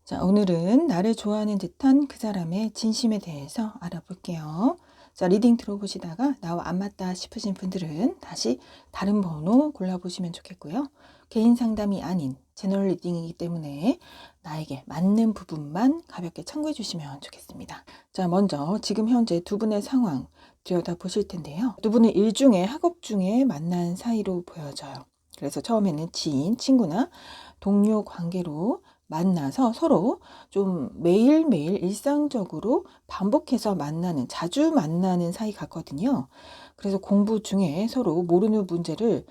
자, 오늘은 나를 좋아하는 듯한 그 사람의 진심에 대해서 알아볼게요. 자, 리딩 들어보시다가 나와 안 맞다 싶으신 분들은 다시 다른 번호 골라보시면 좋겠고요. 개인 상담이 아닌 제너럴 리딩이기 때문에 나에게 맞는 부분만 가볍게 참고해 주시면 좋겠습니다. 자, 먼저 지금 현재 두 분의 상황 들여다보실 텐데요. 두 분은 일 중에 학업 중에 만난 사이로 보여져요. 그래서 처음에는 지인, 친구나 동료 관계로 만나서 서로 좀 매일매일 일상적으로 반복해서 만나는, 자주 만나는 사이 같거든요. 그래서 공부 중에 서로 모르는 문제를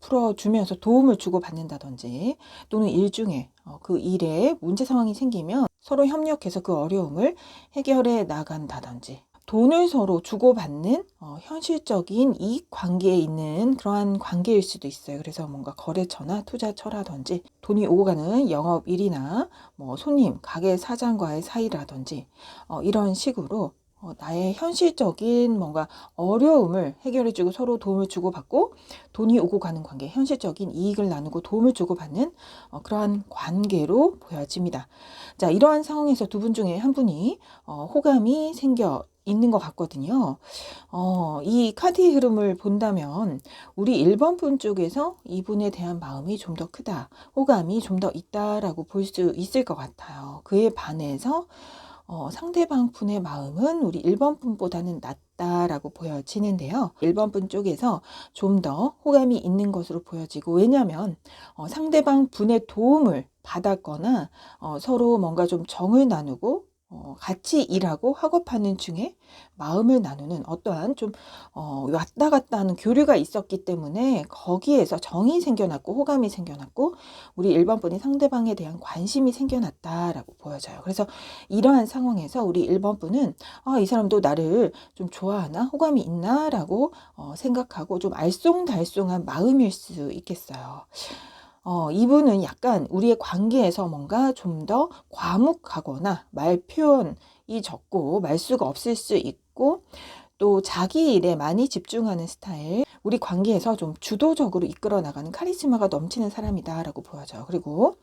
풀어주면서 도움을 주고받는다든지, 또는 일 중에 그 일에 문제 상황이 생기면 서로 협력해서 그 어려움을 해결해 나간다든지, 돈을 서로 주고받는 현실적인 이익 관계에 있는 그러한 관계일 수도 있어요. 그래서 뭔가 거래처나 투자처라든지, 돈이 오고 가는 영업일이나 뭐 손님, 가게 사장과의 사이라든지, 이런 식으로 나의 현실적인 뭔가 어려움을 해결해주고 서로 도움을 주고받고, 돈이 오고 가는 관계, 현실적인 이익을 나누고 도움을 주고받는 그러한 관계로 보여집니다. 자, 이러한 상황에서 두 분 중에 한 분이 호감이 생겨 있는 것 같거든요. 이 카드의 흐름을 본다면 우리 1번 분 쪽에서 이분에 대한 마음이 좀 더 크다, 호감이 좀 더 있다라고 볼 수 있을 것 같아요. 그에 반해서 상대방 분의 마음은 우리 1번 분보다는 낮다라고 보여지는데요. 1번 분 쪽에서 좀 더 호감이 있는 것으로 보여지고, 왜냐하면 상대방 분의 도움을 받았거나 서로 뭔가 좀 정을 나누고 같이 일하고 학업하는 중에 마음을 나누는 어떠한 좀 왔다 갔다 하는 교류가 있었기 때문에 거기에서 정이 생겨났고 호감이 생겨났고, 우리 1번 분이 상대방에 대한 관심이 생겨났다라고 보여져요. 그래서 이러한 상황에서 우리 1번 분은 이 사람도 나를 좀 좋아하나, 호감이 있나 라고 생각하고 좀 알쏭달쏭한 마음일 수 있겠어요. 이분은 약간 우리의 관계에서 뭔가 좀 더 과묵하거나 말 표현이 적고 말수가 없을 수 있고, 또 자기 일에 많이 집중하는 스타일, 우리 관계에서 좀 주도적으로 이끌어 나가는 카리스마가 넘치는 사람이다라고 보여져요. 그리고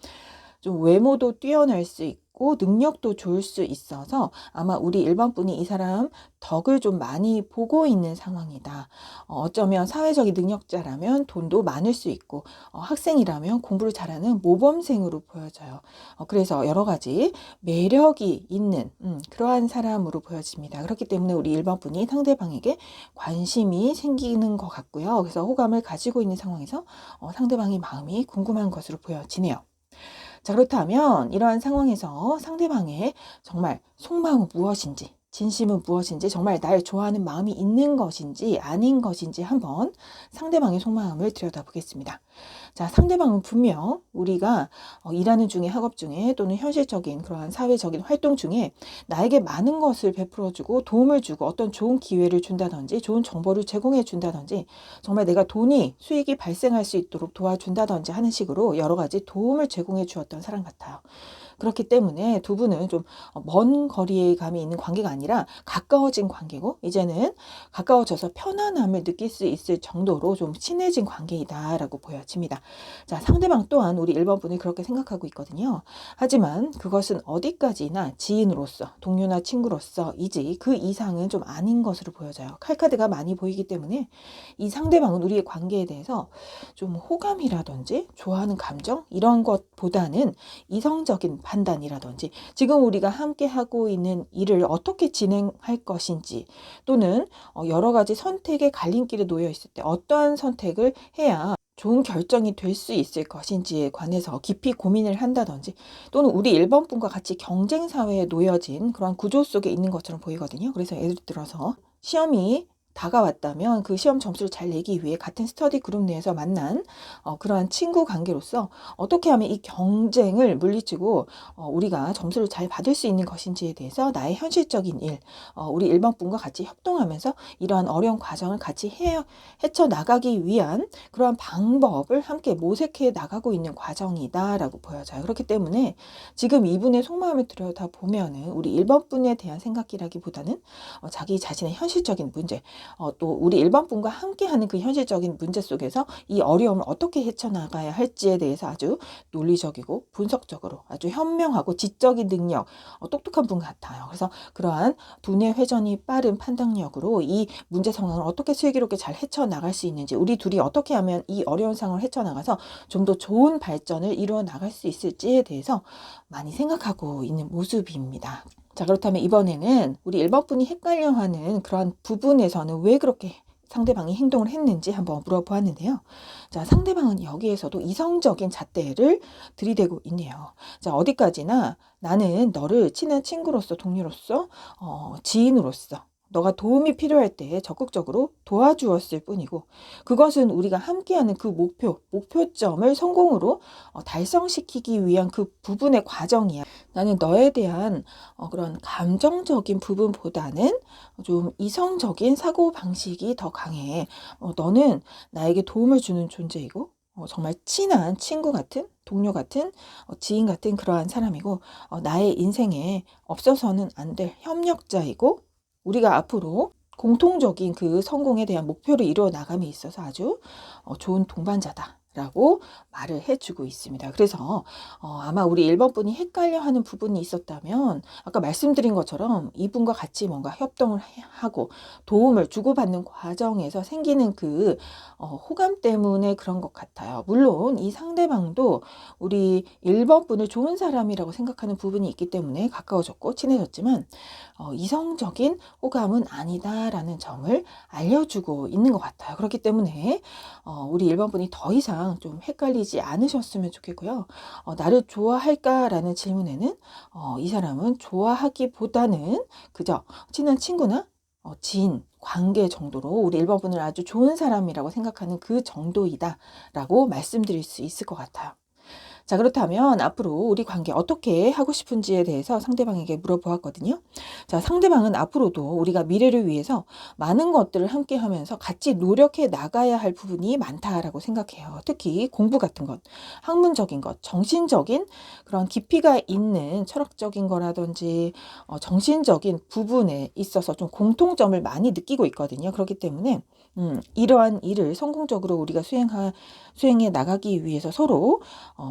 좀 외모도 뛰어날 수 있고 능력도 좋을 수 있어서 아마 우리 1번 분이 이 사람 덕을 좀 많이 보고 있는 상황이다. 어쩌면 사회적인 능력자라면 돈도 많을 수 있고, 학생이라면 공부를 잘하는 모범생으로 보여져요. 그래서 여러 가지 매력이 있는 그러한 사람으로 보여집니다. 그렇기 때문에 우리 1번 분이 상대방에게 관심이 생기는 것 같고요. 그래서 호감을 가지고 있는 상황에서 상대방의 마음이 궁금한 것으로 보여지네요. 자, 그렇다면 이러한 상황에서 상대방의 정말 속마음은 무엇인지, 진심은 무엇인지, 정말 날 좋아하는 마음이 있는 것인지 아닌 것인지 한번 상대방의 속마음을 들여다보겠습니다. 자, 상대방은 분명 우리가 일하는 중에, 학업 중에, 또는 현실적인 그러한 사회적인 활동 중에 나에게 많은 것을 베풀어주고 도움을 주고 어떤 좋은 기회를 준다든지 좋은 정보를 제공해 준다든지, 정말 내가 돈이, 수익이 발생할 수 있도록 도와준다든지 하는 식으로 여러 가지 도움을 제공해 주었던 사람 같아요. 그렇기 때문에 두 분은 좀 먼 거리에 감이 있는 관계가 아니라 가까워진 관계고, 이제는 가까워져서 편안함을 느낄 수 있을 정도로 좀 친해진 관계이다라고 보여집니다. 자, 상대방 또한 우리 1번 분이 그렇게 생각하고 있거든요. 하지만 그것은 어디까지나 지인으로서, 동료나 친구로서이지 그 이상은 좀 아닌 것으로 보여져요. 칼카드가 많이 보이기 때문에 이 상대방은 우리의 관계에 대해서 좀 호감이라든지 좋아하는 감정, 이런 것보다는 이성적인 판단이라든지, 지금 우리가 함께 하고 있는 일을 어떻게 진행할 것인지, 또는 여러 가지 선택의 갈림길에 놓여 있을 때 어떠한 선택을 해야 좋은 결정이 될 수 있을 것인지에 관해서 깊이 고민을 한다든지, 또는 우리 1번 분과 같이 경쟁 사회에 놓여진 그런 구조 속에 있는 것처럼 보이거든요. 그래서 예를 들어서 시험이 다가왔다면 그 시험 점수를 잘 내기 위해 같은 스터디 그룹 내에서 만난 그러한 친구 관계로서 어떻게 하면 이 경쟁을 물리치고 우리가 점수를 잘 받을 수 있는 것인지에 대해서 나의 현실적인 일, 우리 1번 분과 같이 협동하면서 이러한 어려운 과정을 같이 헤쳐 나가기 위한 그러한 방법을 함께 모색해 나가고 있는 과정이다라고 보여져요. 그렇기 때문에 지금 이분의 속마음을 들여다보면은 우리 1번 분에 대한 생각이라기보다는 자기 자신의 현실적인 문제, 또 우리 일반 분과 함께하는 그 현실적인 문제 속에서 이 어려움을 어떻게 헤쳐나가야 할지에 대해서 아주 논리적이고 분석적으로 아주 현명하고 지적인 능력, 똑똑한 분 같아요. 그래서 그러한 두뇌 회전이 빠른 판단력으로 이 문제 상황을 어떻게 슬기롭게 잘 헤쳐나갈 수 있는지, 우리 둘이 어떻게 하면 이 어려운 상황을 헤쳐나가서 좀 더 좋은 발전을 이루어 나갈 수 있을지에 대해서 많이 생각하고 있는 모습입니다. 자, 그렇다면 이번에는 우리 1번 분이 헷갈려하는 그런 부분에서는 왜 그렇게 상대방이 행동을 했는지 한번 물어보았는데요. 자, 상대방은 여기에서도 이성적인 잣대를 들이대고 있네요. 자, 어디까지나 나는 너를 친한 친구로서, 동료로서, 지인으로서 너가 도움이 필요할 때 적극적으로 도와주었을 뿐이고, 그것은 우리가 함께하는 그 목표점을 성공으로 달성시키기 위한 그 부분의 과정이야. 나는 너에 대한 그런 감정적인 부분보다는 좀 이성적인 사고 방식이 더 강해. 너는 나에게 도움을 주는 존재이고, 정말 친한 친구 같은, 동료 같은, 지인 같은 그러한 사람이고, 나의 인생에 없어서는 안 될 협력자이고, 우리가 앞으로 공통적인 그 성공에 대한 목표를 이루어 나감에 있어서 아주 좋은 동반자다 라고 말을 해주고 있습니다. 그래서 아마 우리 1번 분이 헷갈려하는 부분이 있었다면, 아까 말씀드린 것처럼 이분과 같이 뭔가 협동을 하고 도움을 주고받는 과정에서 생기는 그 호감 때문에 그런 것 같아요. 물론 이 상대방도 우리 1번 분을 좋은 사람이라고 생각하는 부분이 있기 때문에 가까워졌고 친해졌지만, 이성적인 호감은 아니다라는 점을 알려주고 있는 것 같아요. 그렇기 때문에 우리 1번 분이 더 이상 좀 헷갈리지 않으셨으면 좋겠고요. 나를 좋아할까라는 질문에는 이 사람은 좋아하기보다는 그저 친한 친구나 지인, 관계 정도로 우리 1번 분을 아주 좋은 사람이라고 생각하는 그 정도이다라고 말씀드릴 수 있을 것 같아요. 자, 그렇다면 앞으로 우리 관계 어떻게 하고 싶은지에 대해서 상대방에게 물어보았거든요. 자, 상대방은 앞으로도 우리가 미래를 위해서 많은 것들을 함께 하면서 같이 노력해 나가야 할 부분이 많다라고 생각해요. 특히 공부 같은 것, 학문적인 것, 정신적인 그런 깊이가 있는 철학적인 거라든지 정신적인 부분에 있어서 좀 공통점을 많이 느끼고 있거든요. 그렇기 때문에 이러한 일을 성공적으로 우리가 수행해 나가기 위해서 서로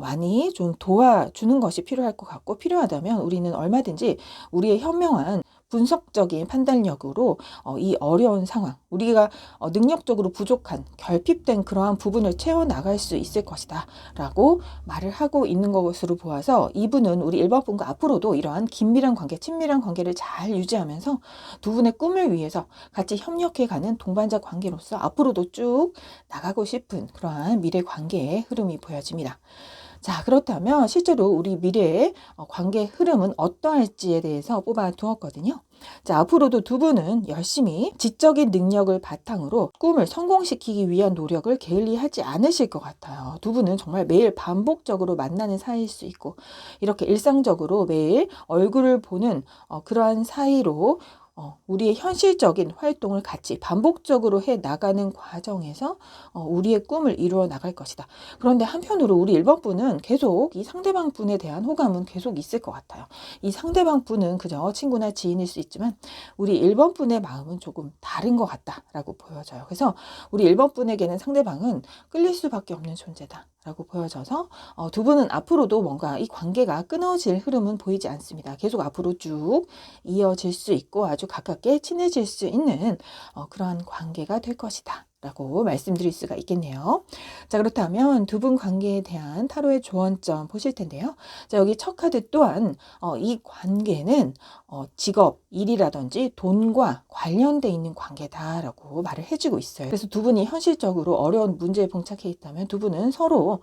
많이 좀 도와주는 것이 필요할 것 같고, 필요하다면 우리는 얼마든지 우리의 현명한 분석적인 판단력으로 이 어려운 상황, 우리가 능력적으로 부족한 결핍된 그러한 부분을 채워나갈 수 있을 것이다 라고 말을 하고 있는 것으로 보아서, 이분은 우리 1번 분과 앞으로도 이러한 긴밀한 관계, 친밀한 관계를 잘 유지하면서 두 분의 꿈을 위해서 같이 협력해가는 동반자 관계로서 앞으로도 쭉 나가고 싶은 그러한 미래 관계의 흐름이 보여집니다. 자, 그렇다면 실제로 우리 미래의 관계 흐름은 어떠할지에 대해서 뽑아 두었거든요. 자, 앞으로도 두 분은 열심히 지적인 능력을 바탕으로 꿈을 성공시키기 위한 노력을 게을리하지 않으실 것 같아요. 두 분은 정말 매일 반복적으로 만나는 사이일 수 있고, 이렇게 일상적으로 매일 얼굴을 보는 그러한 사이로 우리의 현실적인 활동을 같이 반복적으로 해 나가는 과정에서 우리의 꿈을 이루어 나갈 것이다. 그런데 한편으로 우리 1번 분은 계속 이 상대방 분에 대한 호감은 계속 있을 것 같아요. 이 상대방 분은 그저 친구나 지인일 수 있지만 우리 1번 분의 마음은 조금 다른 것 같다라고 보여져요. 그래서 우리 1번 분에게는 상대방은 끌릴 수밖에 없는 존재다 라고 보여져서 두 분은 앞으로도 뭔가 이 관계가 끊어질 흐름은 보이지 않습니다. 계속 앞으로 쭉 이어질 수 있고 아주 가깝게 친해질 수 있는 그러한 관계가 될 것이다 라고 말씀드릴 수가 있겠네요. 자, 그렇다면 두 분 관계에 대한 타로의 조언점 보실 텐데요. 자, 여기 첫 카드 또한 이 관계는 직업, 일이라든지 돈과 관련돼 있는 관계다라고 말을 해주고 있어요. 그래서 두 분이 현실적으로 어려운 문제에 봉착해 있다면 두 분은 서로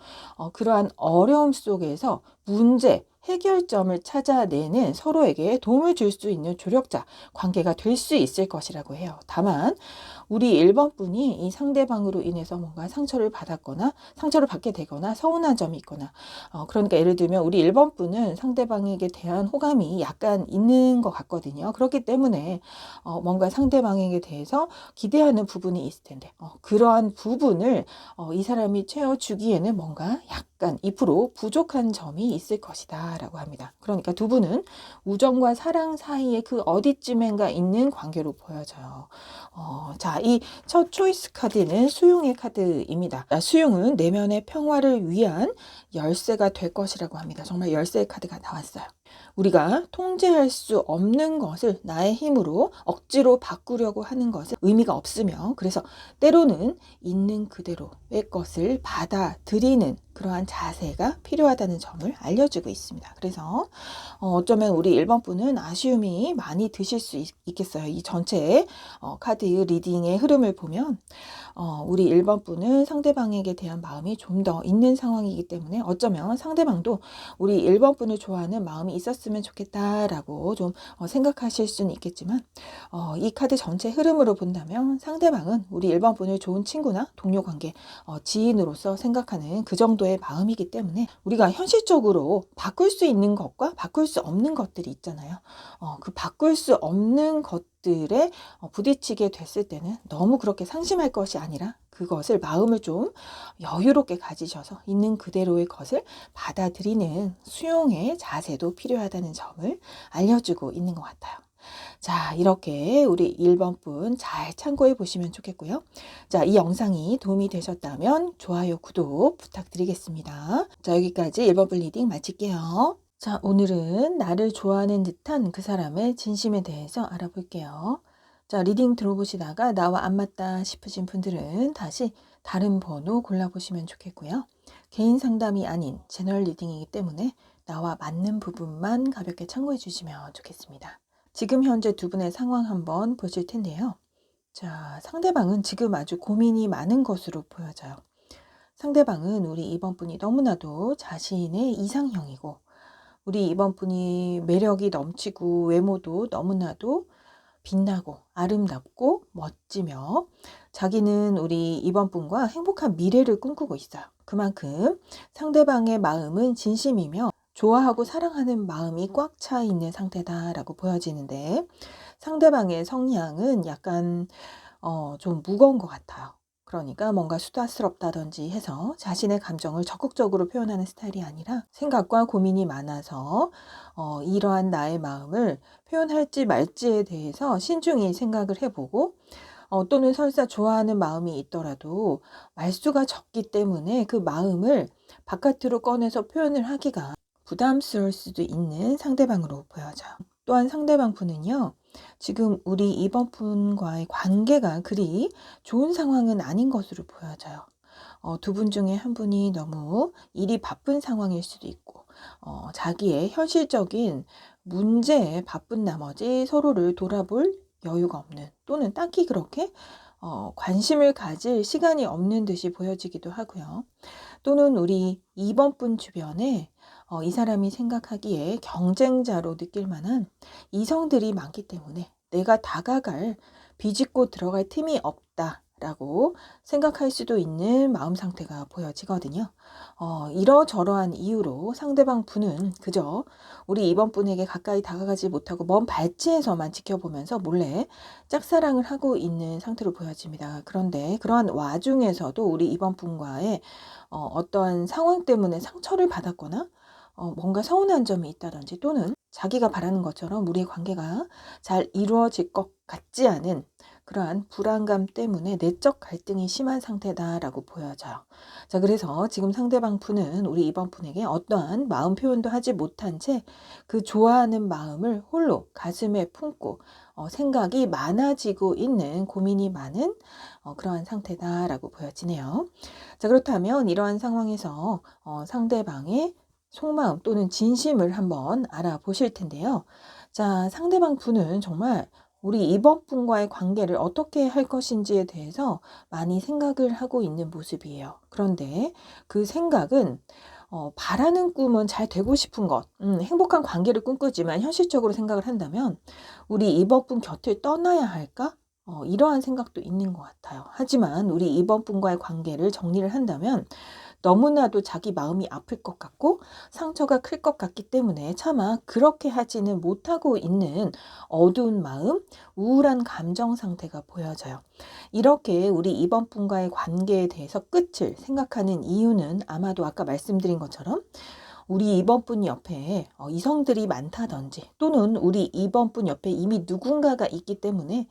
그러한 어려움 속에서 문제, 해결점을 찾아내는 서로에게 도움을 줄 수 있는 조력자 관계가 될 수 있을 것이라고 해요. 다만 우리 1번 분이 이 상대방으로 인해서 뭔가 상처를 받았거나 상처를 받게 되거나 서운한 점이 있거나 그러니까 예를 들면 우리 1번 분은 상대방에게 대한 호감이 약간 있는 것 같거든요. 그렇기 때문에 뭔가 상대방에게 대해서 기대하는 부분이 있을 텐데 그러한 부분을 이 사람이 채워주기에는 뭔가 약간 2% 부족한 점이 있을 것이다 좋겠다라고 합니다. 그러니까 두 분은 우정과 사랑 사이에 그 어디쯤엔가 있는 관계로 보여져요. 자, 이 첫 초이스 카드는 수용의 카드입니다. 수용은 내면의 평화를 위한 열쇠가 될 것이라고 합니다. 정말 열쇠의 카드가 나왔어요. 우리가 통제할 수 없는 것을 나의 힘으로 억지로 바꾸려고 하는 것은 의미가 없으며, 그래서 때로는 있는 그대로의 것을 받아들이는 그러한 자세가 필요하다는 점을 알려주고 있습니다. 그래서 어쩌면 우리 1번 분은 아쉬움이 많이 드실 수 있겠어요. 이 전체 카드 리딩의 흐름을 보면 우리 1번 분은 상대방에게 대한 마음이 좀 더 있는 상황이기 때문에 어쩌면 상대방도 우리 1번 분을 좋아하는 마음이 있었으면 좋겠다라고 좀 생각하실 수는 있겠지만, 이 카드 전체 흐름으로 본다면 상대방은 우리 1번 분을 좋은 친구나 동료 관계, 지인으로서 생각하는 그 정도의 마음이기 때문에 우리가 현실적으로 바꿀 수 있는 것과 바꿀 수 없는 것들이 있잖아요. 그 바꿀 수 없는 것들에 부딪히게 됐을 때는 너무 그렇게 상심할 것이 아니라 그것을 마음을 좀 여유롭게 가지셔서 있는 그대로의 것을 받아들이는 수용의 자세도 필요하다는 점을 알려주고 있는 것 같아요. 자, 이렇게 우리 1번 분 잘 참고해 보시면 좋겠고요. 자, 이 영상이 도움이 되셨다면 좋아요, 구독 부탁드리겠습니다. 자, 여기까지 1번 분 리딩 마칠게요. 자, 오늘은 나를 좋아하는 듯한 그 사람의 진심에 대해서 알아볼게요. 자, 리딩 들어보시다가 나와 안 맞다 싶으신 분들은 다시 다른 번호 골라보시면 좋겠고요. 개인 상담이 아닌 제너럴 리딩이기 때문에 나와 맞는 부분만 가볍게 참고해 주시면 좋겠습니다. 지금 현재 두 분의 상황 한번 보실 텐데요. 자, 상대방은 지금 아주 고민이 많은 것으로 보여져요. 상대방은 우리 2번 분이 너무나도 자신의 이상형이고, 우리 2번 분이 매력이 넘치고 외모도 너무나도 빛나고 아름답고 멋지며 자기는 우리 2번 분과 행복한 미래를 꿈꾸고 있어요. 그만큼 상대방의 마음은 진심이며 좋아하고 사랑하는 마음이 꽉 차 있는 상태다라고 보여지는데, 상대방의 성향은 약간 좀 무거운 것 같아요. 그러니까 뭔가 수다스럽다든지 해서 자신의 감정을 적극적으로 표현하는 스타일이 아니라 생각과 고민이 많아서 이러한 나의 마음을 표현할지 말지에 대해서 신중히 생각을 해보고, 또는 설사 좋아하는 마음이 있더라도 말수가 적기 때문에 그 마음을 바깥으로 꺼내서 표현을 하기가 부담스러울 수도 있는 상대방으로 보여져요. 또한 상대방 분은요, 지금 우리 2번 분과의 관계가 그리 좋은 상황은 아닌 것으로 보여져요. 두 분 중에 한 분이 너무 일이 바쁜 상황일 수도 있고, 자기의 현실적인 문제에 바쁜 나머지 서로를 돌아볼 여유가 없는, 또는 딱히 그렇게 관심을 가질 시간이 없는 듯이 보여지기도 하고요. 또는 우리 2번 분 주변에 이 사람이 생각하기에 경쟁자로 느낄 만한 이성들이 많기 때문에 내가 다가갈, 비집고 들어갈 틈이 없다라고 생각할 수도 있는 마음 상태가 보여지거든요. 이러저러한 이유로 상대방 분은 그저 우리 2번 분에게 가까이 다가가지 못하고 먼 발치에서만 지켜보면서 몰래 짝사랑을 하고 있는 상태로 보여집니다. 그런데 그러한 와중에서도 우리 2번 분과의 어떠한 상황 때문에 상처를 받았거나 뭔가 서운한 점이 있다든지, 또는 자기가 바라는 것처럼 우리의 관계가 잘 이루어질 것 같지 않은 그러한 불안감 때문에 내적 갈등이 심한 상태다라고 보여져요. 자, 그래서 지금 상대방 분은 우리 2번 분에게 어떠한 마음 표현도 하지 못한 채 그 좋아하는 마음을 홀로 가슴에 품고 생각이 많아지고 있는, 고민이 많은 그러한 상태다라고 보여지네요. 자, 그렇다면 이러한 상황에서 상대방의 속마음 또는 진심을 한번 알아보실 텐데요. 자, 상대방 분은 정말 우리 2번 분과의 관계를 어떻게 할 것인지에 대해서 많이 생각을 하고 있는 모습이에요. 그런데 그 생각은 바라는 꿈은 잘 되고 싶은 것, 행복한 관계를 꿈꾸지만 현실적으로 생각을 한다면 우리 2번 분 곁을 떠나야 할까? 이러한 생각도 있는 것 같아요. 하지만 우리 2번 분과의 관계를 정리를 한다면 너무나도 자기 마음이 아플 것 같고 상처가 클 것 같기 때문에 차마 그렇게 하지는 못하고 있는 어두운 마음, 우울한 감정 상태가 보여져요. 이렇게 우리 2번 분과의 관계에 대해서 끝을 생각하는 이유는 아마도 아까 말씀드린 것처럼 우리 2번 분 옆에 이성들이 많다든지 또는 우리 2번 분 옆에 이미 누군가가 있기 때문에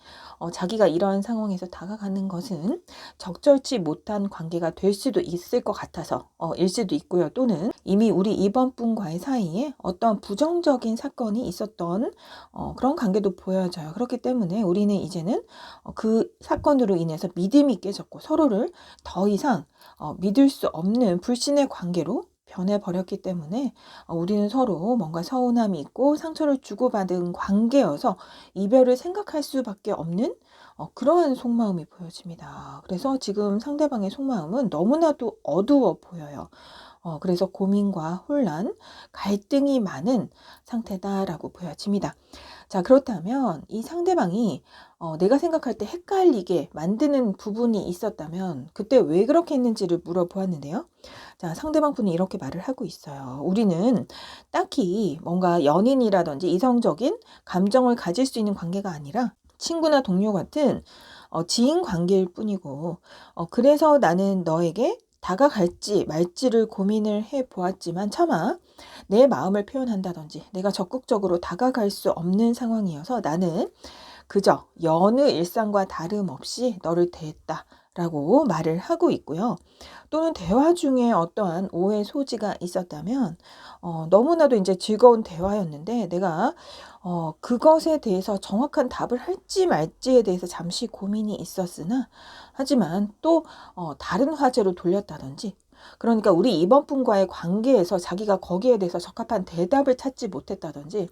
자기가 이런 상황에서 다가가는 것은 적절치 못한 관계가 될 수도 있을 것 같아서 일 수도 있고요. 또는 이미 우리 2번 분과의 사이에 어떤 부정적인 사건이 있었던 그런 관계도 보여져요. 그렇기 때문에 우리는 이제는 그 사건으로 인해서 믿음이 깨졌고 서로를 더 이상 믿을 수 없는 불신의 관계로 변해버렸기 때문에 우리는 서로 뭔가 서운함이 있고 상처를 주고받은 관계여서 이별을 생각할 수밖에 없는 그러한 속마음이 보여집니다. 그래서 지금 상대방의 속마음은 너무나도 어두워 보여요. 그래서 고민과 혼란, 갈등이 많은 상태다라고 보여집니다. 자, 그렇다면 이 상대방이 내가 생각할 때 헷갈리게 만드는 부분이 있었다면 그때 왜 그렇게 했는지를 물어보았는데요. 자, 상대방 분이 이렇게 말을 하고 있어요. 우리는 딱히 뭔가 연인이라든지 이성적인 감정을 가질 수 있는 관계가 아니라 친구나 동료 같은 지인 관계일 뿐이고 그래서 나는 너에게 다가갈지 말지를 고민을 해 보았지만 차마 내 마음을 표현한다든지 내가 적극적으로 다가갈 수 없는 상황이어서 나는 그저 여느 일상과 다름없이 너를 대했다라고 말을 하고 있고요. 또는 대화 중에 어떠한 오해 소지가 있었다면 너무나도 이제 즐거운 대화였는데 내가 그것에 대해서 정확한 답을 할지 말지에 대해서 잠시 고민이 있었으나 하지만 또 다른 화제로 돌렸다든지 그러니까 우리 2번 분과의 관계에서 자기가 거기에 대해서 적합한 대답을 찾지 못했다든지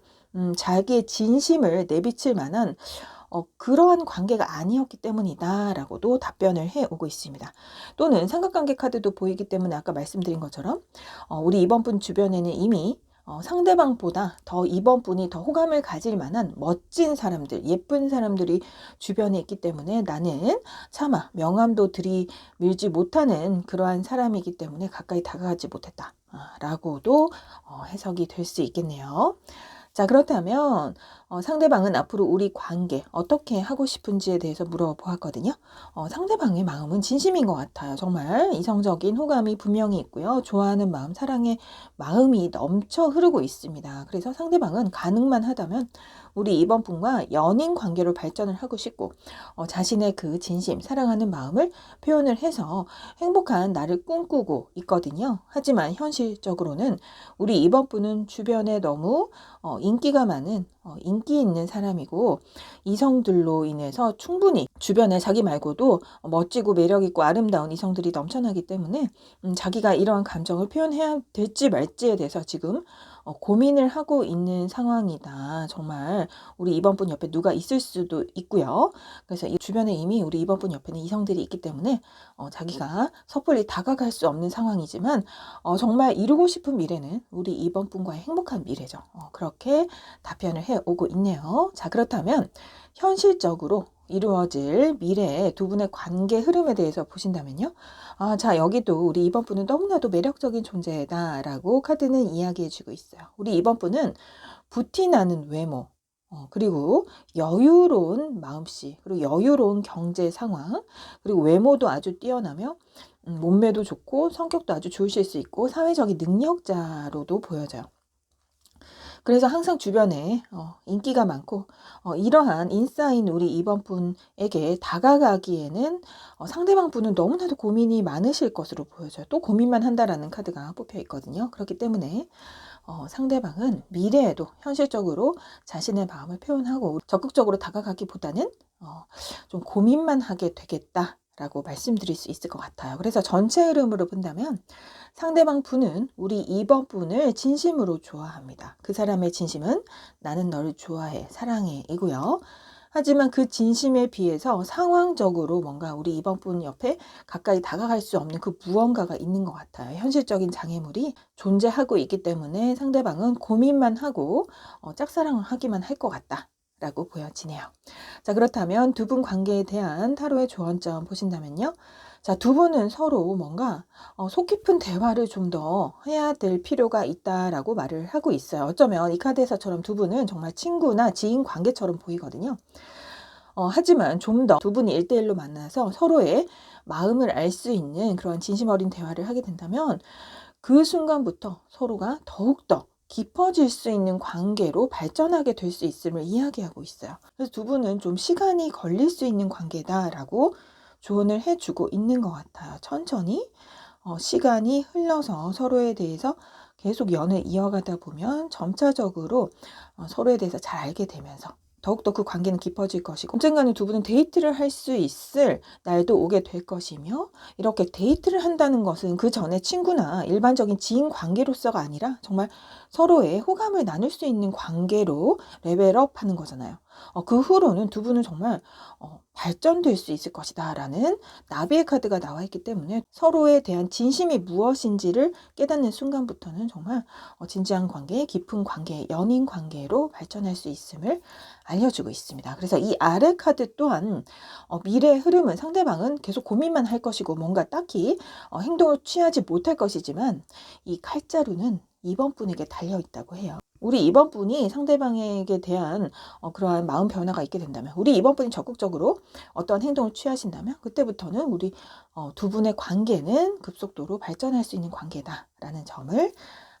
자기의 진심을 내비칠 만한 그러한 관계가 아니었기 때문이다라고도 답변을 해오고 있습니다. 또는 삼각관계 카드도 보이기 때문에 아까 말씀드린 것처럼 우리 2번 분 주변에는 이미 상대방보다 더 2번 분이 더 호감을 가질 만한 멋진 사람들, 예쁜 사람들이 주변에 있기 때문에 나는 차마 명함도 들이밀지 못하는 그러한 사람이기 때문에 가까이 다가가지 못했다. 라고도 해석이 될 수 있겠네요. 자, 그렇다면 상대방은 앞으로 우리 관계 어떻게 하고 싶은지에 대해서 물어보았거든요. 상대방의 마음은 진심인 것 같아요. 정말 이성적인 호감이 분명히 있고요. 좋아하는 마음, 사랑의 마음이 넘쳐 흐르고 있습니다. 그래서 상대방은 가능만 하다면 우리 2번 분과 연인 관계로 발전을 하고 싶고 자신의 그 진심, 사랑하는 마음을 표현을 해서 행복한 나를 꿈꾸고 있거든요. 하지만 현실적으로는 우리 2번 분은 주변에 너무 인기가 많은 인기 있는 사람이고 이성들로 인해서 충분히 주변에 자기 말고도 멋지고 매력있고 아름다운 이성들이 넘쳐나기 때문에 자기가 이러한 감정을 표현해야 될지 말지에 대해서 지금 고민을 하고 있는 상황이다. 정말 우리 2번 분 옆에 누가 있을 수도 있고요. 그래서 이 주변에 이미 우리 2번 분 옆에는 이성들이 있기 때문에 자기가 섣불리 다가갈 수 없는 상황이지만 정말 이루고 싶은 미래는 우리 2번 분과의 행복한 미래죠. 그렇게 답변을 해오고 있네요. 자, 그렇다면 현실적으로 이루어질 미래의 두 분의 관계 흐름에 대해서 보신다면요. 자, 여기도 우리 2번 분은 너무나도 매력적인 존재다라고 카드는 이야기해주고 있어요. 우리 2번 분은 부티나는 외모, 그리고 여유로운 마음씨, 그리고 여유로운 경제 상황, 그리고 외모도 아주 뛰어나며 몸매도 좋고 성격도 아주 좋으실 수 있고 사회적인 능력자로도 보여져요. 그래서 항상 주변에 인기가 많고 이러한 인싸인 우리 2번 분에게 다가가기에는 상대방 분은 너무나도 고민이 많으실 것으로 보여져요. 또 고민만 한다라는 카드가 뽑혀 있거든요. 그렇기 때문에 상대방은 미래에도 현실적으로 자신의 마음을 표현하고 적극적으로 다가가기보다는 좀 고민만 하게 되겠다. 라고 말씀드릴 수 있을 것 같아요. 그래서 전체 흐름으로 본다면 상대방 분은 우리 2번 분을 진심으로 좋아합니다. 그 사람의 진심은 나는 너를 좋아해, 사랑해 이고요. 하지만 그 진심에 비해서 상황적으로 뭔가 우리 2번 분 옆에 가까이 다가갈 수 없는 그 무언가가 있는 것 같아요. 현실적인 장애물이 존재하고 있기 때문에 상대방은 고민만 하고 짝사랑을 하기만 할 것 같다. 라고 보여지네요. 자, 그렇다면 두 분 관계에 대한 타로의 조언점 보신다면요. 자, 두 분은 서로 뭔가 속 깊은 대화를 좀 더 해야 될 필요가 있다라고 말을 하고 있어요. 어쩌면 이 카드에서처럼 두 분은 정말 친구나 지인 관계처럼 보이거든요. 하지만 좀 더 두 분이 1대1로 만나서 서로의 마음을 알 수 있는 그런 진심 어린 대화를 하게 된다면 그 순간부터 서로가 더욱더 깊어질 수 있는 관계로 발전하게 될 수 있음을 이야기하고 있어요. 그래서 두 분은 좀 시간이 걸릴 수 있는 관계다라고 조언을 해주고 있는 것 같아요. 천천히 시간이 흘러서 서로에 대해서 계속 연을 이어가다 보면 점차적으로 서로에 대해서 잘 알게 되면서 더욱더 그 관계는 깊어질 것이고, 언젠가는 두 분은 데이트를 할 수 있을 날도 오게 될 것이며, 이렇게 데이트를 한다는 것은 그 전에 친구나 일반적인 지인 관계로서가 아니라 정말 서로의 호감을 나눌 수 있는 관계로 레벨업 하는 거잖아요. 그 후로는 두 분은 정말 발전될 수 있을 것이다 라는 나비의 카드가 나와 있기 때문에, 서로에 대한 진심이 무엇인지를 깨닫는 순간부터는 정말 진지한 관계, 깊은 관계, 연인 관계로 발전할 수 있음을 알려주고 있습니다. 그래서 이 아래 카드 또한 미래의 흐름은 상대방은 계속 고민만 할 것이고 뭔가 딱히 행동을 취하지 못할 것이지만, 이 칼자루는 2번 분에게 달려 있다고 해요. 우리 2번 분이 상대방에게 대한 그러한 마음 변화가 있게 된다면, 우리 2번 분이 적극적으로 어떠한 행동을 취하신다면, 그때부터는 우리 두 분의 관계는 급속도로 발전할 수 있는 관계다라는 점을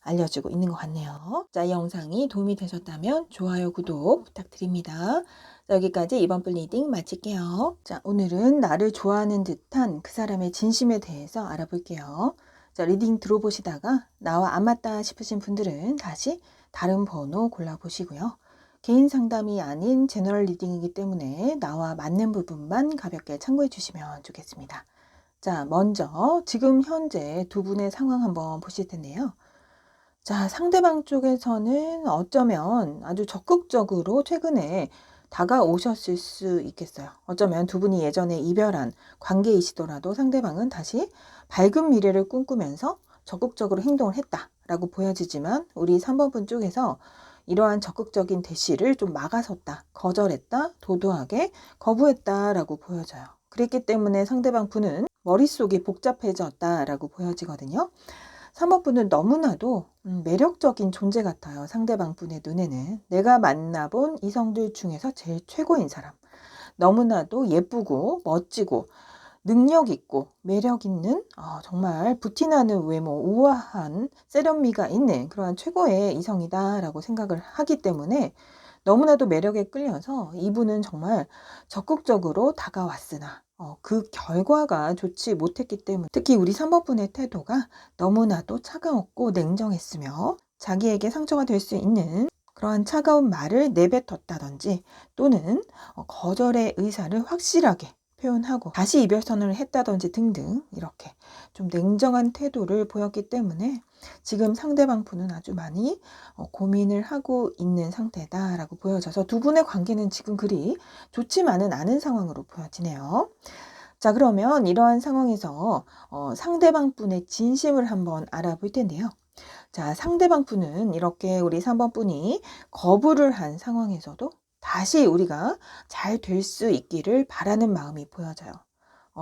알려주고 있는 것 같네요. 자, 이 영상이 도움이 되셨다면 좋아요, 구독 부탁드립니다. 자, 여기까지 이번 분 리딩 마칠게요. 자, 오늘은 나를 좋아하는 듯한 그 사람의 진심에 대해서 알아볼게요. 자, 리딩 들어보시다가 나와 안 맞다 싶으신 분들은 다시 다른 번호 골라보시고요. 개인 상담이 아닌 제너럴 리딩이기 때문에 나와 맞는 부분만 가볍게 참고해 주시면 좋겠습니다. 자, 먼저 지금 현재 두 분의 상황 한번 보실 텐데요. 자, 상대방 쪽에서는 어쩌면 아주 적극적으로 최근에 다가오셨을 수 있겠어요. 어쩌면 두 분이 예전에 이별한 관계이시더라도 상대방은 다시 밝은 미래를 꿈꾸면서 적극적으로 행동을 했다라고 보여지지만, 우리 3번 분 쪽에서 이러한 적극적인 대시를 좀 막아섰다, 거절했다, 도도하게 거부했다라고 보여져요. 그랬기 때문에 상대방 분은 머릿속이 복잡해졌다라고 보여지거든요. 3번 분은 너무나도 매력적인 존재 같아요. 상대방 분의 눈에는 내가 만나본 이성들 중에서 제일 최고인 사람, 너무나도 예쁘고 멋지고 능력 있고 매력 있는, 정말 부티나는 외모, 우아한 세련미가 있는 그러한 최고의 이성이다라고 생각을 하기 때문에 너무나도 매력에 끌려서 이분은 정말 적극적으로 다가왔으나 그 결과가 좋지 못했기 때문에, 특히 우리 3번 분의 태도가 너무나도 차가웠고 냉정했으며 자기에게 상처가 될 수 있는 그러한 차가운 말을 내뱉었다든지, 또는 거절의 의사를 확실하게 표현하고 다시 이별선언을 했다든지 등등, 이렇게 좀 냉정한 태도를 보였기 때문에 지금 상대방 분은 아주 많이 고민을 하고 있는 상태다라고 보여져서 두 분의 관계는 지금 그리 좋지만은 않은 상황으로 보여지네요. 자, 그러면 이러한 상황에서 상대방 분의 진심을 한번 알아볼 텐데요. 자, 상대방 분은 이렇게 우리 3번 분이 거부를 한 상황에서도 다시 우리가 잘 될 수 있기를 바라는 마음이 보여져요.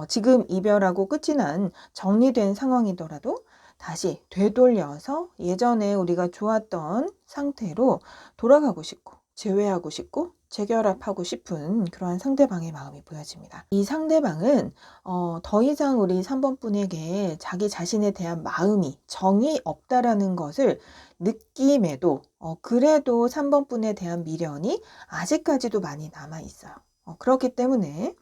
지금 이별하고 끝이 난 정리된 상황이더라도 다시 되돌려서 예전에 우리가 좋았던 상태로 돌아가고 싶고 재회하고 싶고 재결합하고 싶은 그러한 상대방의 마음이 보여집니다. 이 상대방은 더 이상 우리 3번 분에게 자기 자신에 대한 마음이 정이 없다라는 것을 느낌에도 그래도 3번 분에 대한 미련이 아직까지도 많이 남아 있어요. 그렇기 때문에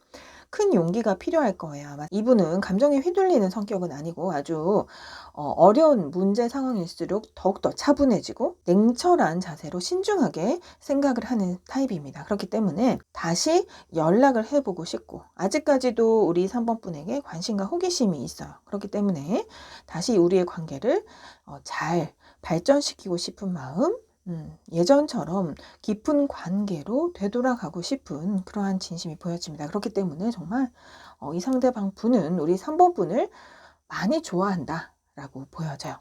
큰 용기가 필요할 거예요. 아마 이분은 감정에 휘둘리는 성격은 아니고 아주 어려운 문제 상황일수록 더욱더 차분해지고 냉철한 자세로 신중하게 생각을 하는 타입입니다. 그렇기 때문에 다시 연락을 해보고 싶고, 아직까지도 우리 3번 분에게 관심과 호기심이 있어요. 그렇기 때문에 다시 우리의 관계를 잘 발전시키고 싶은 마음, 예전처럼 깊은 관계로 되돌아가고 싶은 그러한 진심이 보여집니다. 그렇기 때문에 정말 이 상대방 분은 우리 3번 분을 많이 좋아한다 라고 보여져요.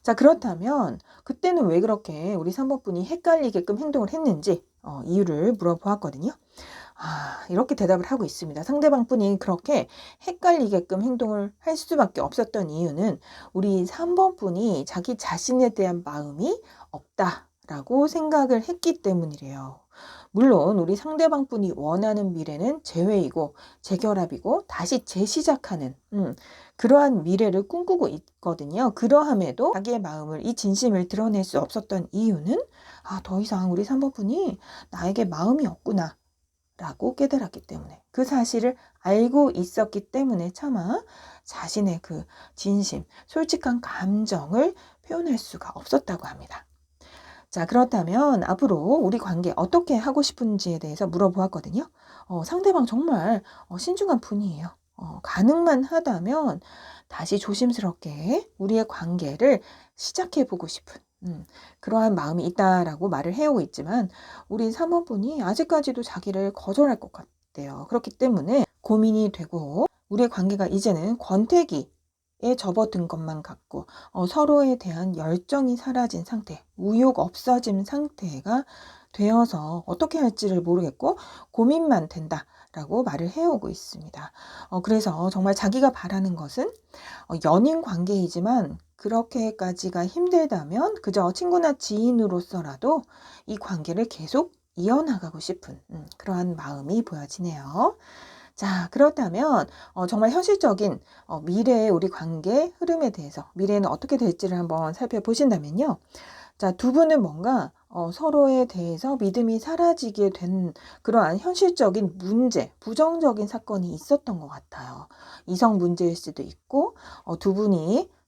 자, 그렇다면 그때는 왜 그렇게 우리 3번 분이 헷갈리게끔 행동을 했는지 이유를 물어보았거든요. 이렇게 대답을 하고 있습니다. 상대방 분이 그렇게 헷갈리게끔 행동을 할 수밖에 없었던 이유는 우리 3번 분이 자기 자신에 대한 마음이 없다 라고 생각을 했기 때문이래요. 물론 우리 상대방 분이 원하는 미래는 재회이고 재결합이고 다시 재시작하는 그러한 미래를 꿈꾸고 있거든요. 그러함에도 자기의 마음을, 이 진심을 드러낼 수 없었던 이유는 더 이상 우리 3번 분이 나에게 마음이 없구나 라고 깨달았기 때문에, 그 사실을 알고 있었기 때문에 차마 자신의 그 진심, 솔직한 감정을 표현할 수가 없었다고 합니다. 자, 그렇다면 앞으로 우리 관계 어떻게 하고 싶은지에 대해서 물어보았거든요. 상대방 정말 신중한 분이에요. 가능만 하다면 다시 조심스럽게 우리의 관계를 시작해 보고 싶은 그러한 마음이 있다라고 말을 해오고 있지만, 우리 사모분이 아직까지도 자기를 거절할 것 같대요. 그렇기 때문에 고민이 되고, 우리의 관계가 이제는 권태기에 접어든 것만 같고 서로에 대한 열정이 사라진 상태, 우욕 없어진 상태가 되어서 어떻게 할지를 모르겠고 고민만 된다라고 말을 해오고 있습니다. 그래서 정말 자기가 바라는 것은 연인 관계이지만 그렇게까지가 힘들다면 그저 친구나 지인으로서라도 이 관계를 계속 이어나가고 싶은 그러한 마음이 보여지네요. 자, 그렇다면 정말 현실적인 미래의 우리 관계 흐름에 대해서, 미래에는 어떻게 될지를 한번 살펴보신다면요. 자, 두 분은 뭔가 서로에 대해서 믿음이 사라지게 된 그러한 현실적인 문제, 부정적인 사건이 있었던 것 같아요. 이성 문제일 수도 있고,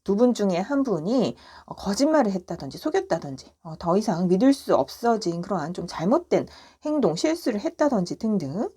두 분 중에 한 분이 거짓말을 했다든지 속였다든지 더 이상 믿을 수 없어진 그러한 좀 잘못된 행동, 실수를 했다든지 등등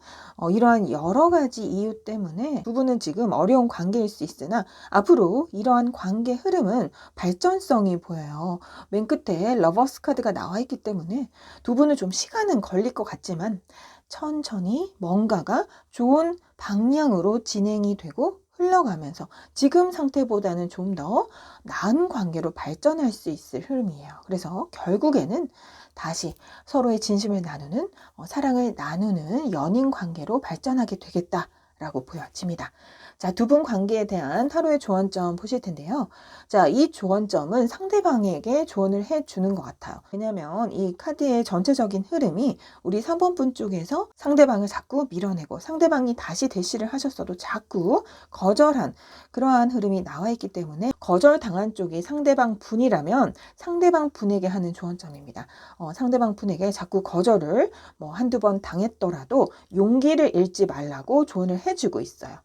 이러한 여러 가지 이유 때문에 두 분은 지금 어려운 관계일 수 있으나 앞으로 이러한 관계 흐름은 발전성이 보여요. 맨 끝에 러버스 카드가 나와 있기 때문에 두 분은 좀 시간은 걸릴 것 같지만 천천히 뭔가가 좋은 방향으로 진행이 되고 흘러가면서 지금 상태보다는 좀 더 나은 관계로 발전할 수 있을 흐름이에요. 그래서 결국에는 다시 서로의 진심을 나누는, 사랑을 나누는 연인 관계로 발전하게 되겠다라고 보여집니다. 자, 두 분 관계에 대한 하루의 조언점 보실 텐데요. 자, 이 조언점은 상대방에게 조언을 해주는 것 같아요. 왜냐하면 이 카드의 전체적인 흐름이 우리 3번 분 쪽에서 상대방을 자꾸 밀어내고 상대방이 다시 대시를 하셨어도 자꾸 거절한 그러한 흐름이 나와 있기 때문에, 거절당한 쪽이 상대방 분이라면 상대방 분에게 하는 조언점입니다. 상대방 분에게 자꾸 거절을 한두 번 당했더라도 용기를 잃지 말라고 조언을 해주고 있어요.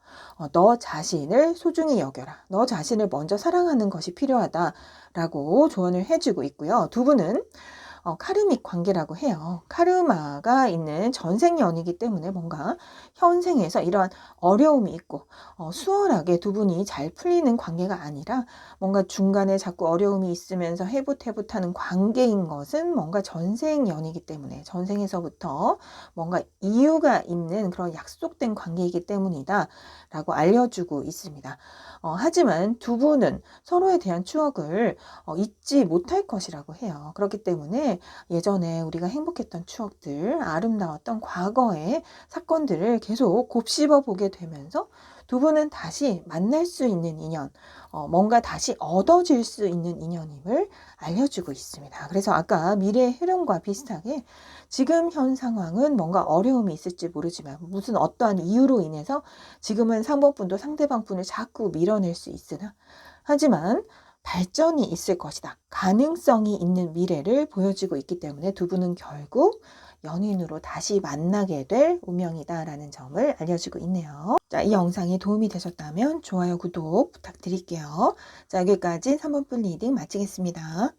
너 자신을 소중히 여겨라. 너 자신을 먼저 사랑하는 것이 필요하다라고 조언을 해주고 있고요. 두 분은 카르믹 관계라고 해요. 카르마가 있는 전생연이기 때문에 뭔가 현생에서 이러한 어려움이 있고 수월하게 두 분이 잘 풀리는 관계가 아니라 뭔가 중간에 자꾸 어려움이 있으면서 해붓해붓하는 관계인 것은 뭔가 전생연이기 때문에, 전생에서부터 뭔가 이유가 있는 그런 약속된 관계이기 때문이다 라고 알려주고 있습니다. 하지만 두 분은 서로에 대한 추억을 잊지 못할 것이라고 해요. 그렇기 때문에 예전에 우리가 행복했던 추억들, 아름다웠던 과거의 사건들을 계속 곱씹어 보게 되면서 두 분은 다시 만날 수 있는 인연, 뭔가 다시 얻어질 수 있는 인연임을 알려주고 있습니다. 그래서 아까 미래의 흐름과 비슷하게 지금 현 상황은 뭔가 어려움이 있을지 모르지만, 무슨 어떠한 이유로 인해서 지금은 3번 분도 상대방 분을 자꾸 밀어낼 수 있으나, 하지만 발전이 있을 것이다, 가능성이 있는 미래를 보여주고 있기 때문에 두 분은 결국 연인으로 다시 만나게 될 운명이다라는 점을 알려주고 있네요. 자, 이 영상이 도움이 되셨다면 좋아요, 구독 부탁드릴게요. 자, 여기까지 3번 분 리딩 마치겠습니다.